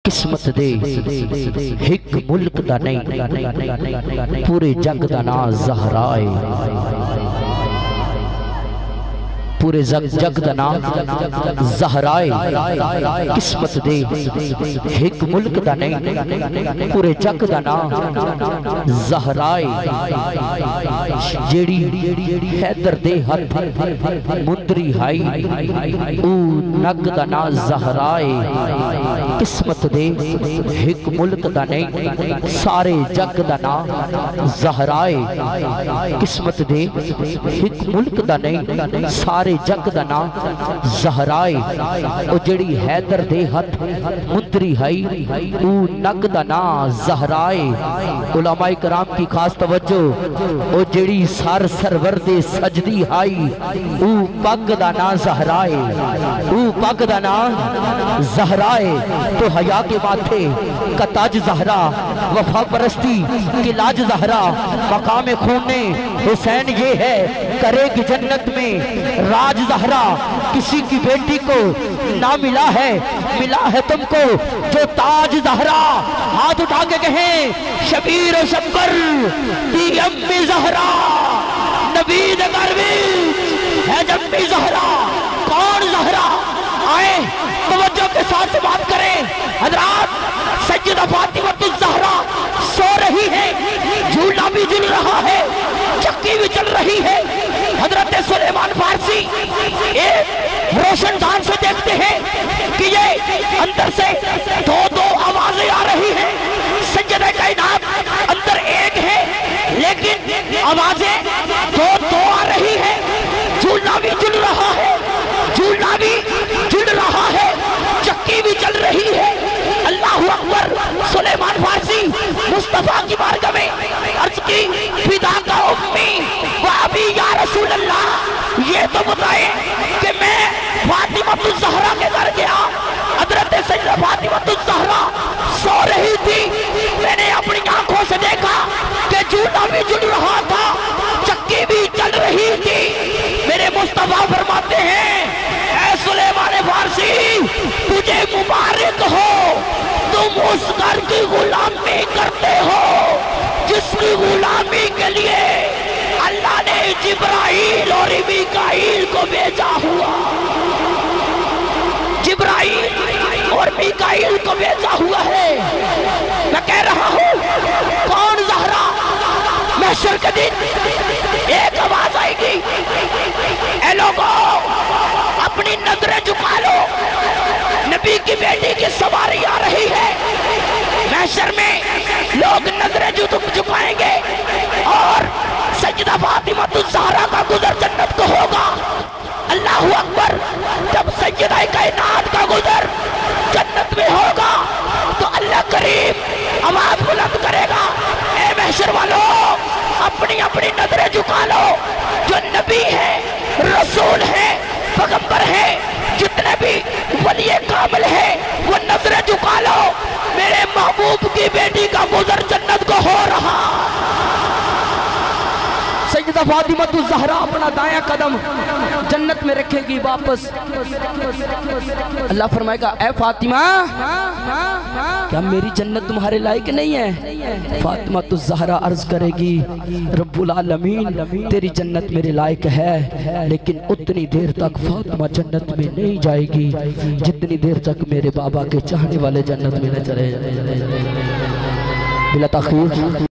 قسمت دے ایک ملک دا نہیں پورے جگ دا نا زہرائے پورے جگ دا نام زہرائے قسمت دے ایک ملک دا نہیں پورے جگ دا نام زہرائے جیڑی حیدر دے ہاتھ مندری ہائی او نگ دا نام زہرائے قسمت دے ایک ملک دا نہیں سارے جگ دا نام زہرائے قسمت دے ایک ملک دا نہیں سارے جگ دا نا زہرائے او جڑی حیدر دے ہاتھ مندری ہائی او نگ دا نا زہرائے علماء کرام کی خاص توجہ او جڑی سار سرور دے سجدی ہائی او پگ دا نا زہرائے او پگ دا نا زہرائے تو حیا کے ماتھے کا تاج زہرا وفا پرستی کی لاج زہرا مقام خون حسین یہ ہے کرے گی جنت میں راج زہرا کسی کی بیٹی کو نہ ملا ہے تم کو جو تاج زہرا ہاتھ اٹھا کے کہیں شبیر و شبر دی امی زہرا نبید گرویج ہے جمی زہرا کون زہرا آئے توجہ کے ساتھ سے بات کریں حضرات سیدہ فاطمہ الزہرا سو رہی ہے جھولا بھی جل رہا ہے چکی بھی چل رہی ہے حضرت سلیمان فارسی ایک روشن دان سے دیکھتے ہیں کہ یہ اندر سے دو آوازیں آ رہی ہیں سیدہ کائنات اندر ایک ہے لیکن آوازیں دو آ رہی ہیں جھولا بھی جل رہا ہے جھولا بھی جل رہا ہے چکی بھی چل رہی ہے اللہ اکبر سلیمان فارسی مصطفیٰ کی بارگاہ میں عرض کی فدا کا امی و ابی یا رسول اللہ یہ تو بتائے کہ میں فاطمہ الزہرا کے گھر گیا حضرت سیدہ فاطمہ الزہرا سو رہی تھی میں نے اپنی آنکھوں سے دیکھا کہ جھولا بھی جل رہا تھا چکی بھی چل رہی تھی میرے مصطفیٰ فرماتے ہیں اے سلیمان فارسی تجھے مبارک ہو تم اس گھر کی غلامی کرتے ہو جس کی غلامی کے لیے اللہ نے جبرائیل اور میکائیل کو بھیجا ہوا جبرائیل اور میکائیل کو بھیجا ہوا ہے میں کہہ رہا ہوں کون زہرا محشر کے دن ایک آواز آئے گی اے لوگوں اپنی نظریں جھکا لو نبی کی بیٹی کی سواری آ رہی ہے محشر میں لوگ نظریں جھکائیں گے اور سیدہ فاطمہ الزہرا کا گزر جنت کو ہوگا اللہ اکبر جب سیدہ کائنات کا گزر جنت میں ہوگا تو اللہ کریم آواز بلند کرے گا اے محشر والوں اپنی اپنی نظریں جھکا لو جو نبی ہے رسول ہے پیغمبر ہے جتنے بھی ولی کامل ہے وہ نظریں جھکا لو میرے محبوب کی بیٹی کا گزر جنت کو ہو رہا سیدہ فاطمہ الزہرا اپنا دائیں قدم جنت میں رکھے گی واپس اللہ فرمائے گا اے فاطمہ کیا میری جنت تمہارے لائق نہیں ہے فاطمہ الزہرا عرض کرے گی رب العالمین تیری جنت میرے لائق ہے لیکن اتنی دیر تک فاطمہ جنت میں نہیں جائے گی جتنی دیر تک میرے بابا کے چاہنے والے جنت میں نہ چلے بلا تاخیر